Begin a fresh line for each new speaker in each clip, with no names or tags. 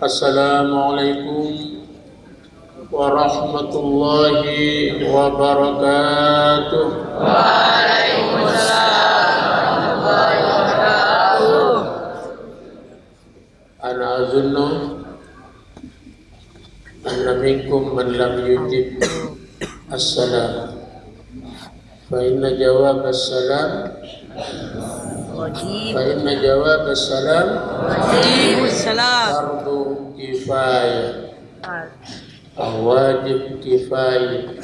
Assalamualaikum warahmatullahi wabarakatuh.
Waalaikumsalam warahmatullahi wabarakatuh.
Ana azunnu anna minkum man lam yujib as-salam fa inna jawab as-salam fardu kifayah wajib kifayah.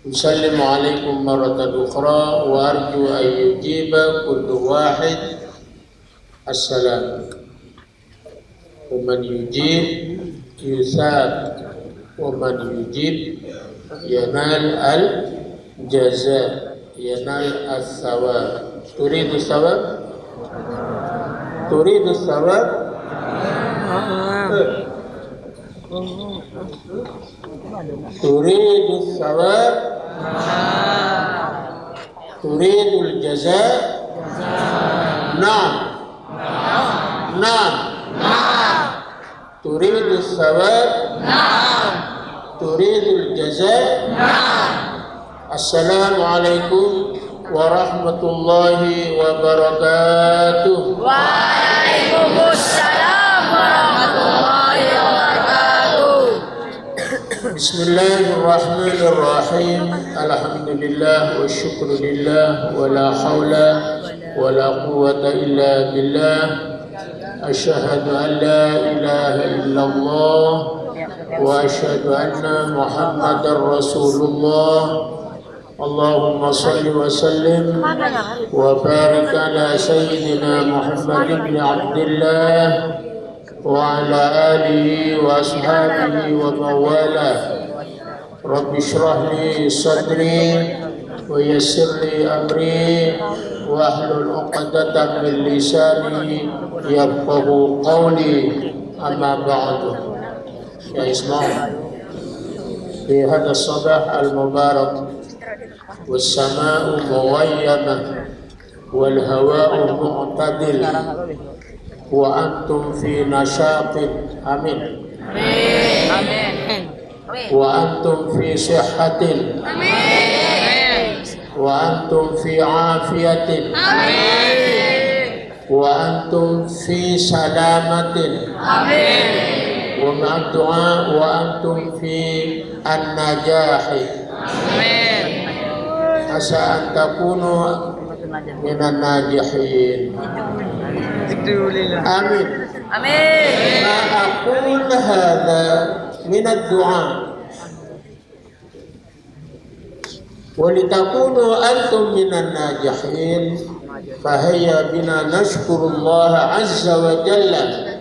Usallimu alaikum maratan ukhra wa arju an yujiba kullu wahid as-salam. Wa man yujib yusab wa man yujib yanal al-jaza yanal as-sawab. Turidu sawab? Turidu sawab? Turidu sawab? Turidu al-jaza? Naam. Naam. Turidu sawab? Naam. Turidu al-jaza? Naam. Assalamualaikum warahmatullahi wabarakatuh.
Waalaikumsalam warahmatullahi wabarakatuh.
Bismillahirrahmanirrahim. Alhamdulillah wa syukru lillah wa la hawla wa la quwwata illa billah. Asyhadu an la ilaha illallah wa asyhadu anna Muhammadar Rasulullah. Allahumma salli wa sallim wa barik ala sayyidina Muhammad ibn Abdullah wa ala alihi wa ashabihi wa mawalah. Rabbi shrah li sadri wa yassir li amri wa ahlul 'uqdatam min lisani yafqahu qawli. Amma ba'du. Ya Islam, fi hadha as-sabah al-mubarak والسماء مغيمة والهواء معتدل وأنتم في نشاط. آمين. وأنتم في صحة. وأنتم في عافية. وأنتم في سلامة. ومع الدعاء وأنتم في النجاح. Asa an takunu minan najihin. Amin.
Amin.
Ma aqul hadha min ad-du'a wa litakunu antum minan najihin fahayya bina nashkurullah azza wa jalla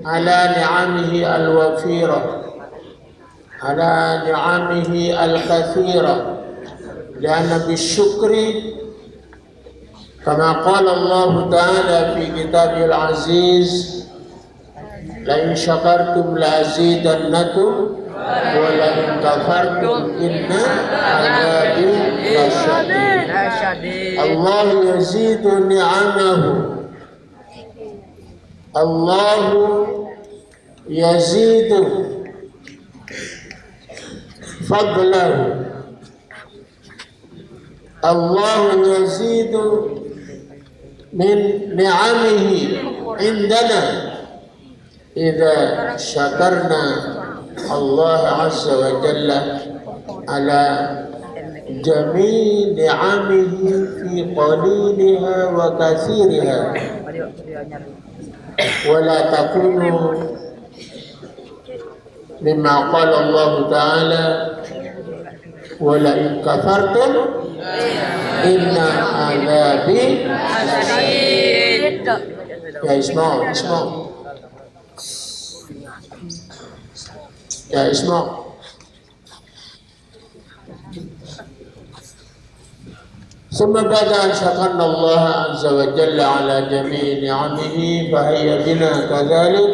ala ni'amihi al-wafira ala ni'amihi al-kathira. لأن بالشكر كما قال الله تعالى في كتابه العزيز لئن شكرتم لأزيدنكم ولئن كفرتم إن عذابي لشديد. الله يزيد نعمه. الله يزيد فضله. Allah yazidu min ni'amihi indana idza syakarna Allah azza wa jalla ala jami' ni'amihi fi qaliliha wa kathiriha wa la takunu mimma qala Allah ta'ala wa la in kafartum inna azabi lasyadid. Ya Ismail. Ya Ismail. ثم بعد أن شكرنا الله عز وجل على جميع نعمه فهيا بنا كذلك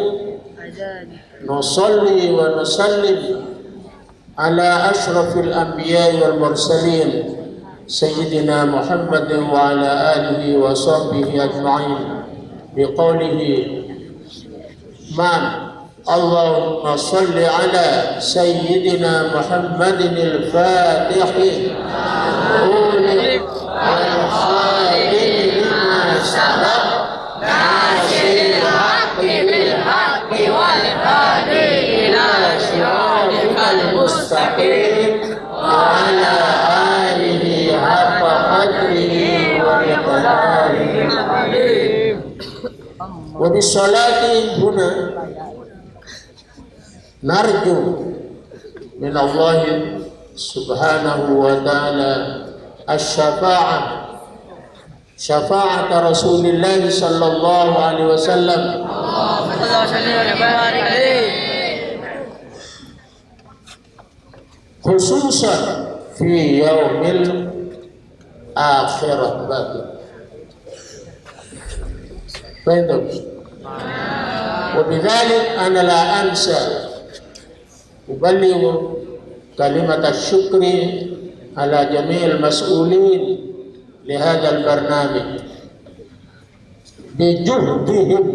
نصلي ونسلم على أشرف الأنبياء والمرسلين سيدنا محمد وعلى آله وصحبه أجمعين بقوله من اللهم صل على سيدنا محمد الفاتح والخاتم لما سبق ناصر الحق بالحق والهادي إلى صراطك المستقيم وعلى آله حق قدره ومقداره العظيم. وبالصلاة هنا نرجو من الله سبحانه وتعالى الشفاعة، شفاعة رسول الله صلى الله عليه وسلم، خصوصا في يوم الآخرة. فهمتم؟ وبذلك أنا لا أنسى أبلغ كلمة الشكر على جميع المسؤولين لهذا البرنامج بجهدهم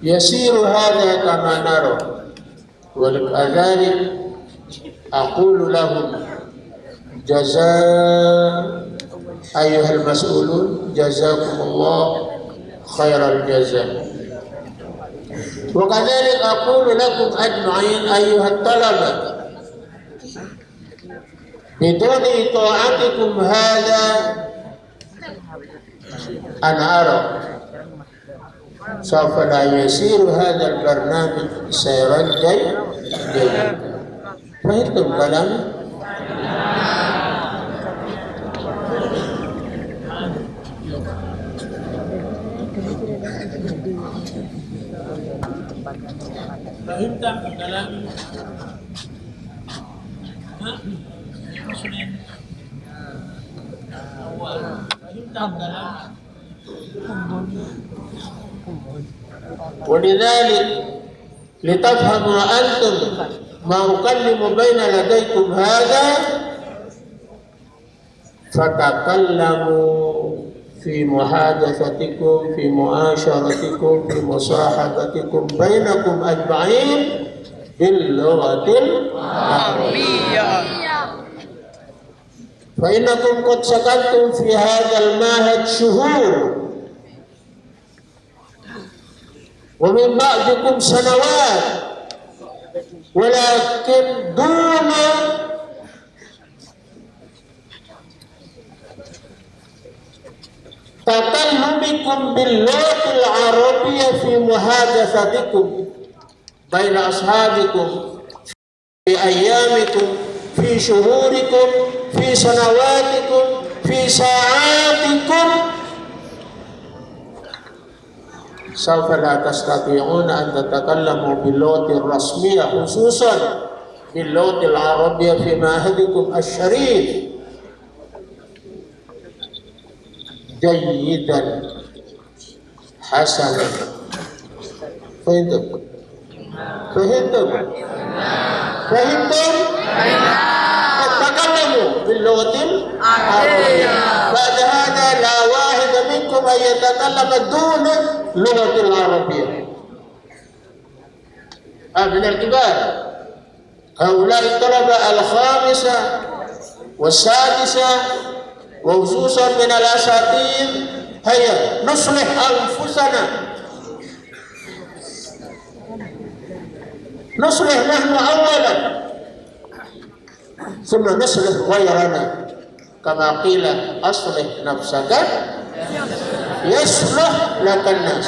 يسير هذا كما نرى، ولذلك أقول لهم جزاء أيها المسؤولون، جزاكم الله خير الجزاء. وكذلك أقول لكم أجمعين أيها الطلبة، بدون طاعتكم هذا أنا أرى سوف لا يسير هذا البرنامج سيرا جيدا. فهمتم كلامي؟
Fahimtam كلامي؟ فهمتم كلامي؟
ولذلك لتفهموا أنتم ما أكلم بين لديكم هذا، فتكلموا في محادثتكم، في معاشرتكم، في مصاحبتكم بينكم أجمعين باللغة العربية، فإنكم قد سكنتم في هذا المعهد شهور ومن بعدكم سنوات، ولكن دون تكلمكم باللغة العربية في محادثتكم بين أصحابكم، في أيامكم، في شهوركم، في سنواتكم، في ساعاتكم، سوف لا تستطيعون أن تتكلموا باللغة الرسمية، خصوصا باللغة العربية في معهدكم الشريف جيدا حسنا. فهمتم؟ فهمتم؟ فهمتم؟ تكلموا باللغة العربية. بعد هذا لا واحد منكم أن يتكلم دون اللغة العربية. من الكبار هؤلاء الطلبة الخامسة والسادسة وخصوصا من الأساتذة، هيا نصلح أنفسنا، نصلح نحن أولا ثم نصلح غيرنا، كما قيل أصلح نفسك يصلح لك الناس.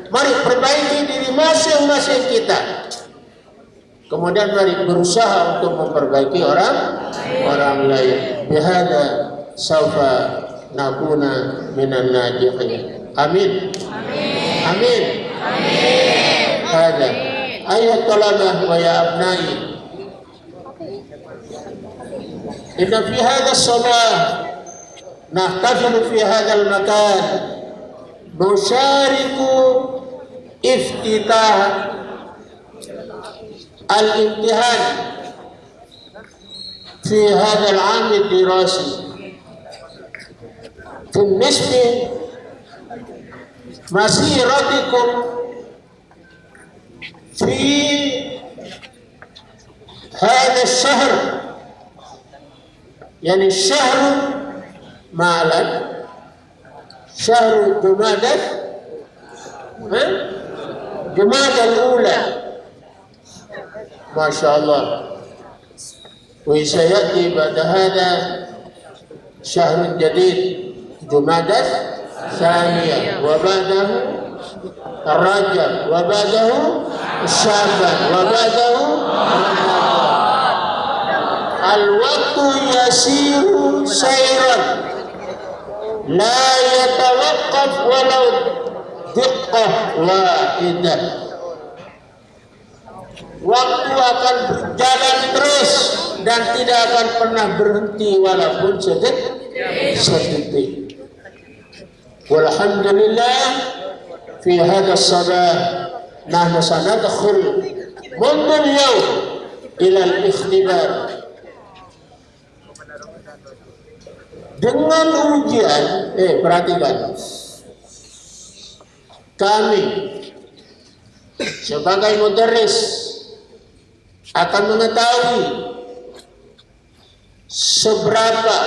Mari perbaiki diri masing-masing kita, kemudian mari berusaha untuk memperbaiki orang lain. Bihada saufa nakuna minan najihin. Amin. Amin. Hada ayat talabah wa ya abnai, inna fi hadha as-sabah nahtafilu fi hadha al-makan nushariku iftitah al-imtihan fi hadha al-'am ad-dirasi fi nisfi masiratikum في هذا الشهر يعني الشهر مالا شهر جمادى جمادى الأولى ما شاء الله وسيأتي بعد هذا شهر جديد جمادى الثانية وبعده الرجب وبعده الشعبان وبعده الوقت يسير سيرا لا يتوقف ولو دقة واحدة. Waktu akan berjalan terus dan tidak akan pernah berhenti walaupun sedetik. Walhamdulillah fi hadha as-sabah nahnu sanadkhul mundu al-yawm ila al-ikhtibar. Dengan ujian, perhatikan, kami sebagai mudarris akan mengetahui seberapa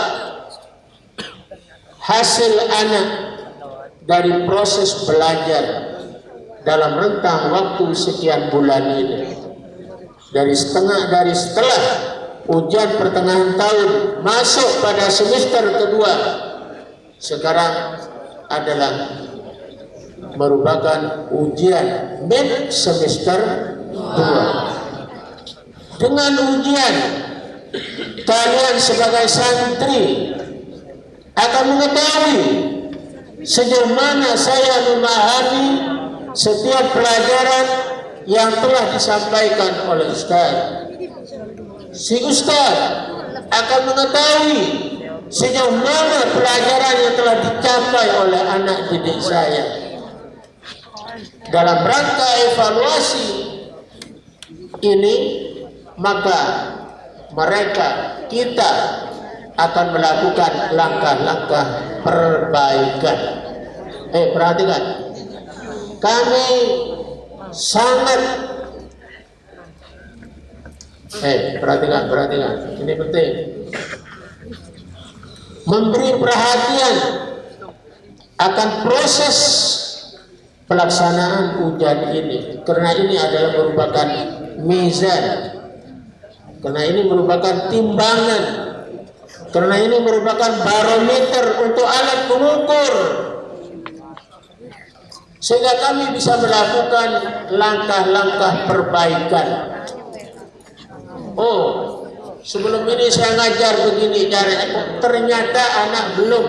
hasil anak dari proses belajar dalam rentang waktu sekian bulan ini. Dari setelah ujian pertengahan tahun masuk pada semester kedua, sekarang adalah merupakan ujian mid semester 2. Dengan ujian, kalian sebagai santri akan mengetahui sejauh mana saya memahami setiap pelajaran yang telah disampaikan oleh Ustaz. Si Ustaz akan mengetahui sejauh mana pelajaran yang telah dicapai oleh anak didik saya. Dalam rangka evaluasi ini, maka kita akan melakukan langkah-langkah perbaikan. Perhatikan, kami sangat perhatikan, ini penting, memberi perhatian akan proses pelaksanaan ujian ini, karena ini adalah merupakan mizan, karena ini merupakan timbangan, karena ini merupakan barometer untuk alat pengukur, sehingga kami bisa melakukan langkah-langkah perbaikan. Oh, sebelum ini saya ngajar begini caranya, ternyata anak belum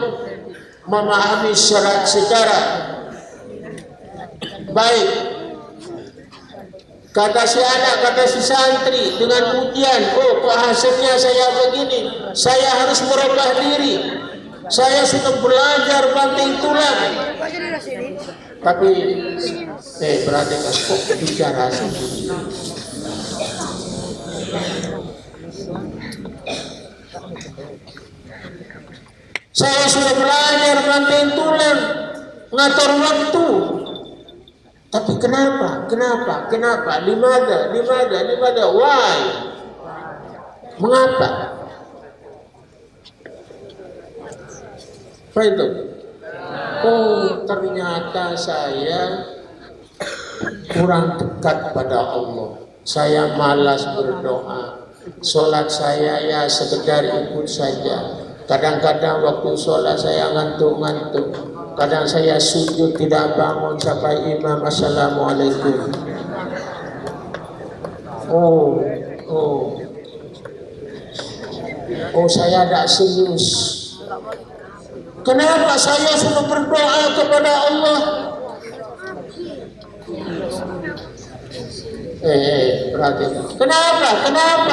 memahami secara baik. Kata si anak, kata si santri dengan ujian, oh kok hasilnya saya begini, saya harus merubah diri, saya sudah belajar banting tulang. Tapi perhatikan, kok bicara sendiri. Saya sudah belajar banting tulang, ngatur waktu. Tapi kenapa? Limada? Why? Mengapa? Apa itu? Oh, ternyata saya kurang dekat pada Allah. Saya malas berdoa. Sholat saya ya sekedar ikut saja. Kadang-kadang waktu sholat saya ngantuk-ngantuk. Kadang saya sujud tidak bangun sampai imam assalamualaikum. Oh, saya tidak serius. Kenapa saya sudah berdoa kepada Allah? Perhatikan. Kenapa?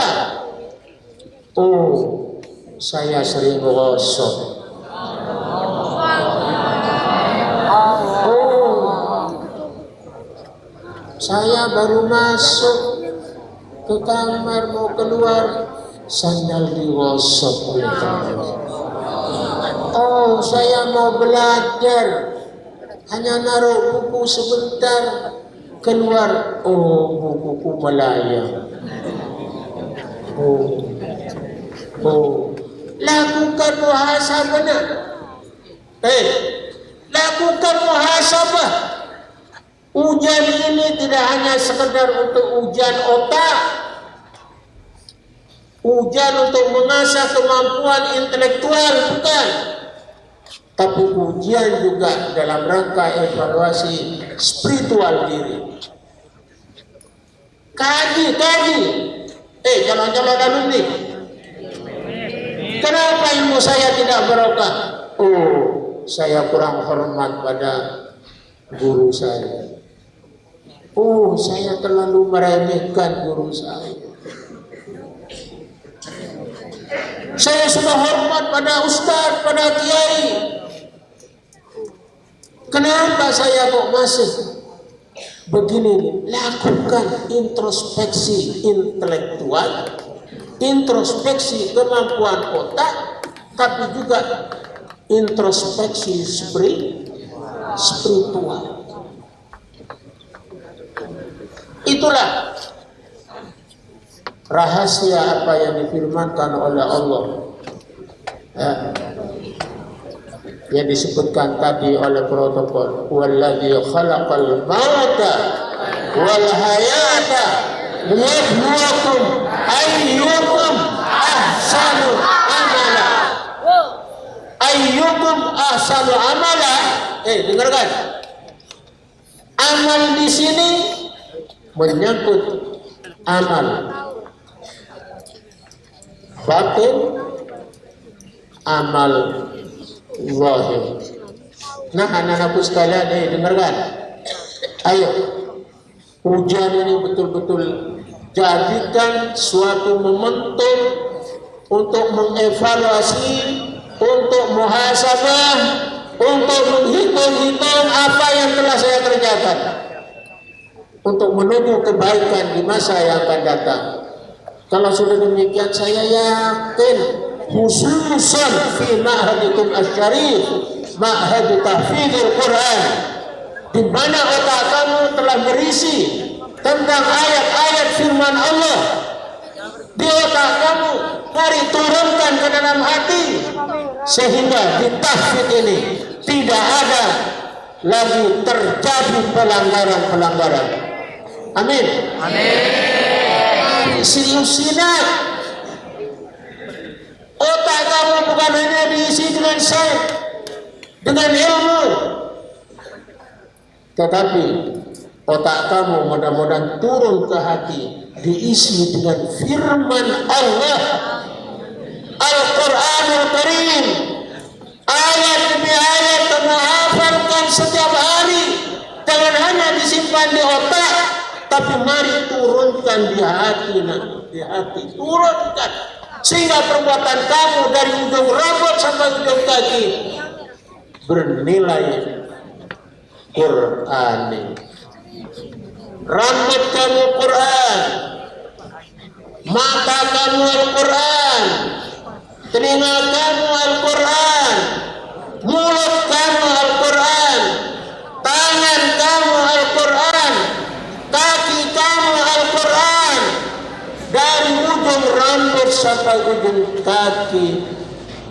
Oh, saya sering gosok. Saya baru masuk ke kamar mau keluar, sandal digosok oleh teman. Oh, saya mau belajar, hanya naruh buku sebentar, keluar, oh bukuku melayang. Lakukan muhasabah. Lakukan muhasabah. Ujian ini tidak hanya sekedar untuk ujian otak, ujian untuk mengasah kemampuan intelektual, bukan, tapi ujian juga dalam rangka evaluasi spiritual diri. Kaji. Calon-calon alumni, kenapa ilmu saya tidak barokah? Oh, saya kurang hormat pada guru saya. Oh, saya terlalu meremehkan guru saya. Saya sudah hormat pada ustaz, pada kiai. Kenapa saya kok masih begini? Lakukan introspeksi intelektual, introspeksi kemampuan otak, tapi juga introspeksi spiritual. Itulah rahasia apa yang difirmankan oleh Allah, yang disebutkan tadi oleh protokol, walladzi khalaqal mauta wal hayata liyabluwakum ayyukum ahsanu amala. Ayyukum ahsanu amala. Dengarkan. Amal di sini menyangkut amal batin, amal zahir. Nah, anak-anakku sekalian, dengarkan. Ayo, ujian ini betul-betul jadikan suatu momentum untuk mengevaluasi, untuk muhasabah, untuk menghitung-hitung apa yang telah saya kerjakan, untuk menuju kebaikan di masa yang akan datang. Kalau sudah demikian, saya yakin khususan fi ma'hadikum asyarif, ma'had tahfidzul Quran, di mana otak kamu telah berisi tentang ayat-ayat firman Allah. Di otak kamu, mari turunkan ke dalam hati, sehingga di tahfidz ini tidak ada lagi terjadi pelanggaran-pelanggaran. Amin. Seriusinat. Otak kamu bukan hanya diisi dengan sains, dengan ilmu, tetapi otak kamu mudah-mudahan turun ke hati, diisi dengan firman Allah, Al-Quranul Karim, ayat demi ayat kamu hafalkan setiap hari. Jangan hanya disimpan di otak, tapi mari turunkan di hati, turunkan, sehingga perbuatan kamu dari ujung rambut sampai ujung kaki bernilai Qur'ani. Rambut kamu Quran, mata kamu Al-Quran, telinga kamu Al-Quran, mulut kamu Al-Quran, tangan kamu Al-Quran, kaki kamu Al-Quran, dari ujung rambut sampai ujung kaki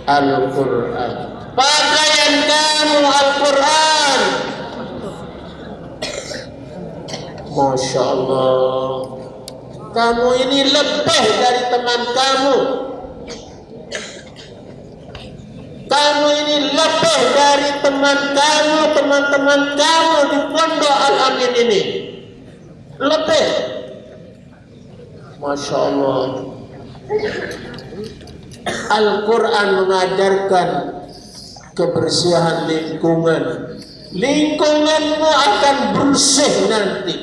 Al-Quran. Pakaian kamu Al-Quran. Masya Allah, kamu ini lebih dari teman kamu. Kamu ini lebih dari teman kamu, teman-teman kamu di Pondok Al-Amin ini. Lebih. Masya Allah. Al-Quran mengajarkan kebersihan lingkungan. Lingkunganmu akan bersih nanti.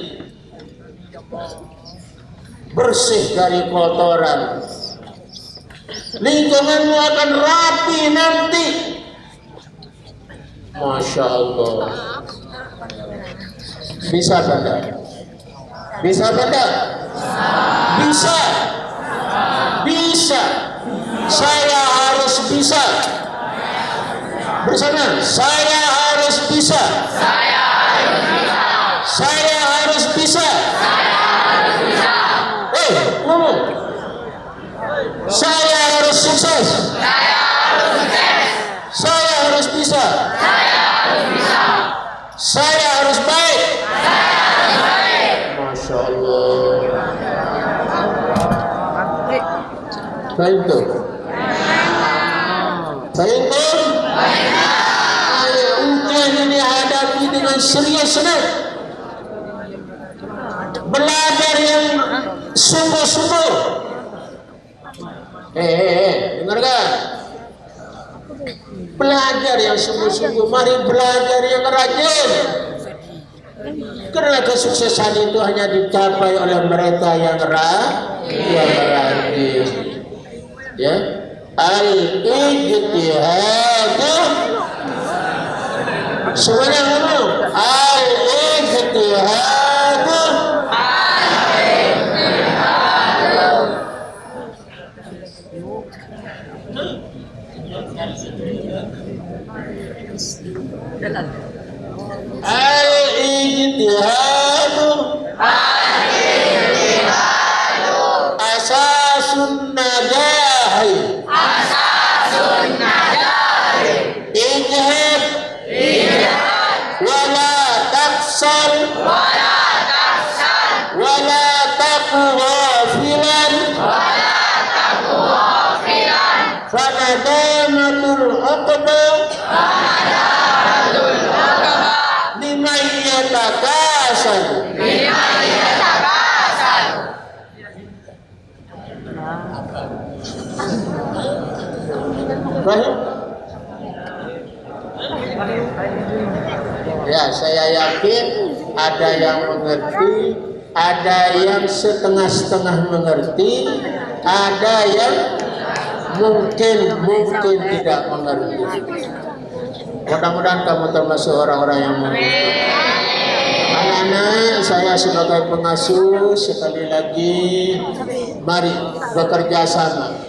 Bersih dari kotoran. Lingkunganmu akan rapi nanti. Masya Allah. Bisa tidak? Bisa tidak? Bisa. Bisa. Saya harus bisa. Bersama. Saya harus bisa. Saya harus bisa. Saya harus baik. Masya Allah. Baik tuh. Baik tuh. Ayo ujian ini hadapi dengan serius senang. Belajar yang sungguh-sungguh. Dengarkan. Belajar yang sungguh-sungguh. Mari belajar yang rajin. Karena kesuksesan itu hanya dicapai oleh mereka yang rajin. Ya, al-ijtihadu. Semuanya ngomong. Al-ijtihadu. Al-ijtihadu asasun najahi. Ijtihad wala taksal wala taku ghafilan fanadamatul uqba liman yatakasal. Ya, saya yakin ada yang mengerti, ada yang setengah-setengah mengerti, ada yang mungkin tidak mengerti. Mudah-mudahan kamu termasuk orang-orang yang mengerti. Anak-anak, saya sebagai pengasuh sekali lagi, mari bekerja sama.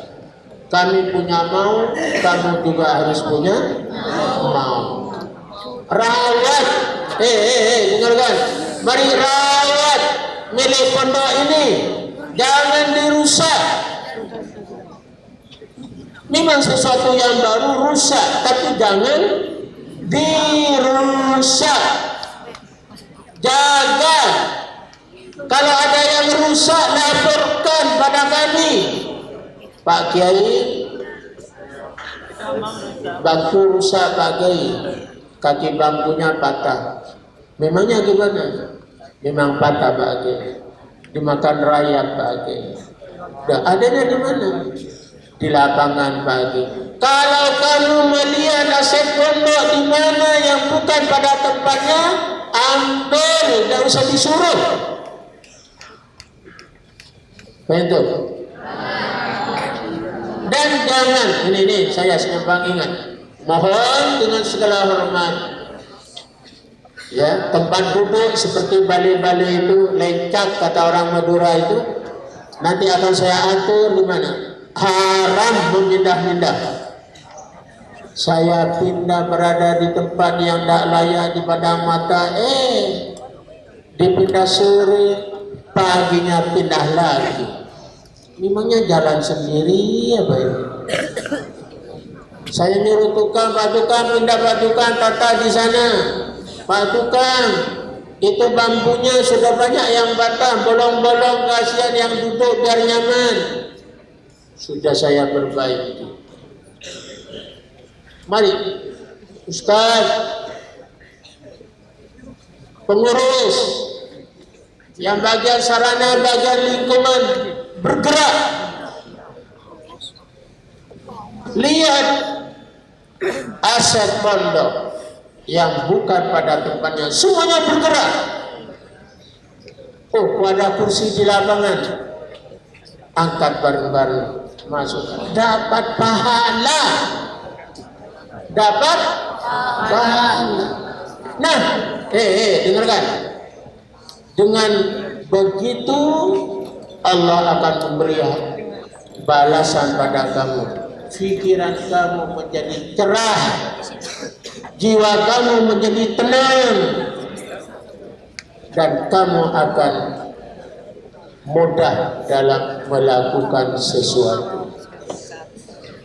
Kami punya mau, kamu juga harus punya mau. Rawat, dengarkan. Mari rawat milik pondok ini, jangan dirusak. Memang sesuatu yang baru rusak, tapi jangan dirusak. Jaga. Kalau ada yang rusak, laporkan pada kami. Pak Kiai, bangku rusak Pak Kiai, kaki bangkunya patah. Memangnya gimana? Memang patah Pak Kiai, dimakan rayap Pak Kiai. Adanya di mana? Di lapangan Pak Kiai. Kalau kamu melihat aset pondok di mana yang bukan pada tempatnya, ambil, tidak usah disuruh. Betul. Dan jangan, ini saya sembang ingat, mohon dengan segala hormat, ya, tempat duduk seperti bali-bali itu lencak kata orang Madura itu, nanti akan saya atur di mana. Haram memindah-mindah. Saya pindah berada di tempat yang tak layak di padang mata, dipindah sore, paginya pindah lagi. Memangnya jalan sendiri apa ini? Saya nyuruh tukang, Pak tukang, pindah Pak tukang, tata di sana. Pak tukang, itu bambunya sudah banyak yang batang, bolong-bolong, kasihan yang duduk biar nyaman. Sudah saya perbaiki. Mari, Ustaz, pengurus, yang bagian sarana, bagian lingkungan, bergerak. Lihat aset pondok yang bukan pada tempatnya, semuanya bergerak. Oh, ada kursi di lapangan, angkat bareng-bareng, masuk, dapat pahala. Dapat pahala. Nah, dengarkan. Dengan begitu Allah akan memberi balasan pada kamu. Pikiran kamu menjadi cerah, jiwa kamu menjadi tenang, dan kamu akan mudah dalam melakukan sesuatu.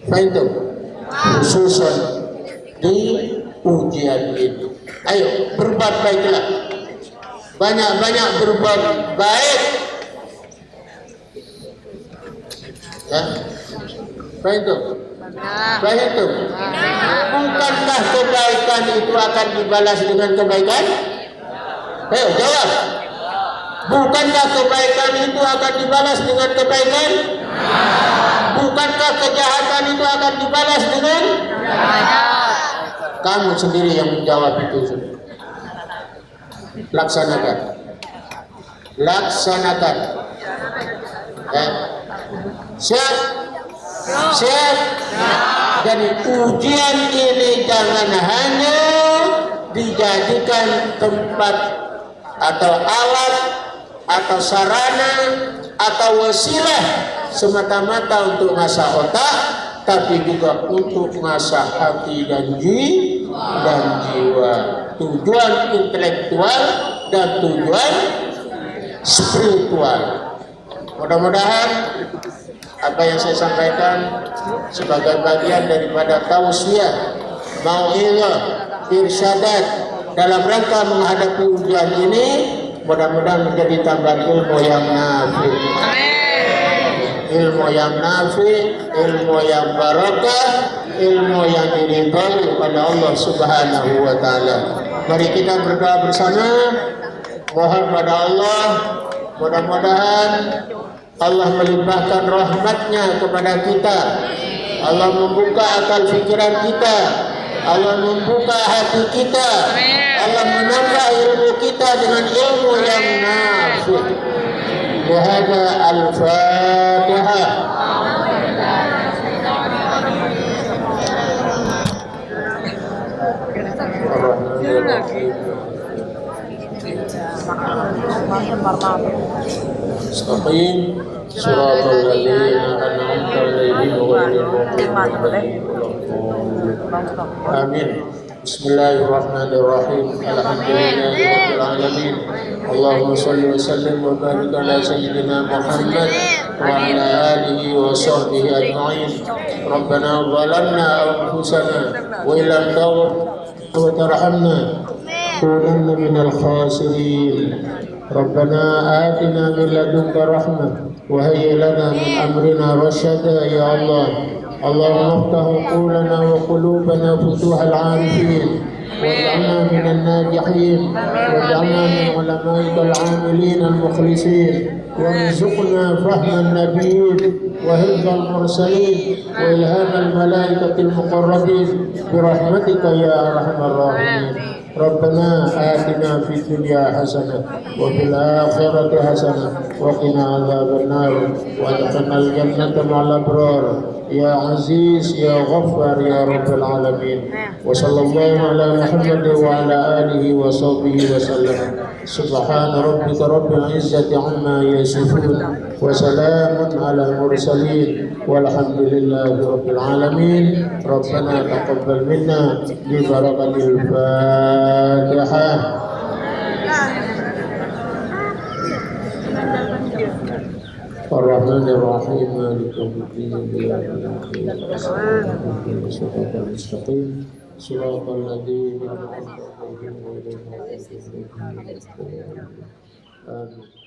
Faham? Khususan di ujian ini. Ayo berbuat baiklah. Banyak-banyak berbuat baik. Ya. Baik itu. Baik itu. Bukankah kebaikan itu akan dibalas dengan kebaikan? Ayo jawab. Bukankah kebaikan itu akan dibalas dengan kebaikan? Bukankah kejahatan itu akan dibalas dengan? Kamu sendiri yang menjawab itu. Laksanakan. Laksanakan. Siap? Siap? Jadi ujian ini jangan hanya dijadikan tempat atau alat atau sarana atau wasilah semata-mata untuk ngasah otak, tapi juga untuk ngasah hati dan jiwa, tujuan intelektual dan tujuan spiritual. Mudah-mudahan apa yang saya sampaikan sebagai bagian daripada tausiah, mau'izah, irsyadat dalam rangka menghadapi ujian ini, mudah-mudahan menjadi tambahan ilmu yang nafi. Ilmu yang nafi, ilmu yang barakah, ilmu yang diridhai kepada Allah Subhanahu wa taala. Mari kita berdoa bersama, mohon pada Allah, mudah-mudahan Allah melimpahkan rahmatnya kepada kita. Allah membuka akal pikiran kita. Allah membuka hati kita. Allah menambah ilmu kita dengan ilmu yang nafi. Wahada al-Fatihah. Istaqim siratal ladzina an'amta 'alaihim ghairil maghdubi 'alaihim waladdallin. Amin. Bismillahirrahmanirrahim. Alhamdulillahirabbil alamin. Allahumma shalli wa sallim wa barik ala sayyidina Muhammad wa ala alihi wa sahbihi ajma'in. Rabbana zalamna anfusana wa illam taghfir wa tarhamna kunanna minal khasirin. ربنا آتنا من لدنك رحمة وهيئ لنا من أمرنا رشدا يا الله. اللهم افتح عقولنا وقلوبنا فتوح العارفين واجعلنا من الناجحين واجعلنا من علمائك العاملين المخلصين وارزقنا فهم النبيين وحفظ المرسلين وإلهام الملائكة المقربين برحمتك يا أرحم الراحمين. ربنا آتنا في الدنيا حسنة وفي الآخرة حسنة وقنا عذاب النار وادخلنا الجنة مع الأبرار يا عزيز يا غفار يا رب العالمين. وصلى الله على محمد وعلى آله وصحبه وسلم. سبحان ربك رب العزة عما يصفون وسلام على المرسلين والحمد لله رب العالمين. ربنا تقبل منا ببركة الفاتحة. الرحمن الرحيم مالك يوم الدين إياك نعبد وإياك نستعين صراط المستقيم صراط الذين أنعمت عليهم غير المغضوب عليهم ولا الضالين. آمين.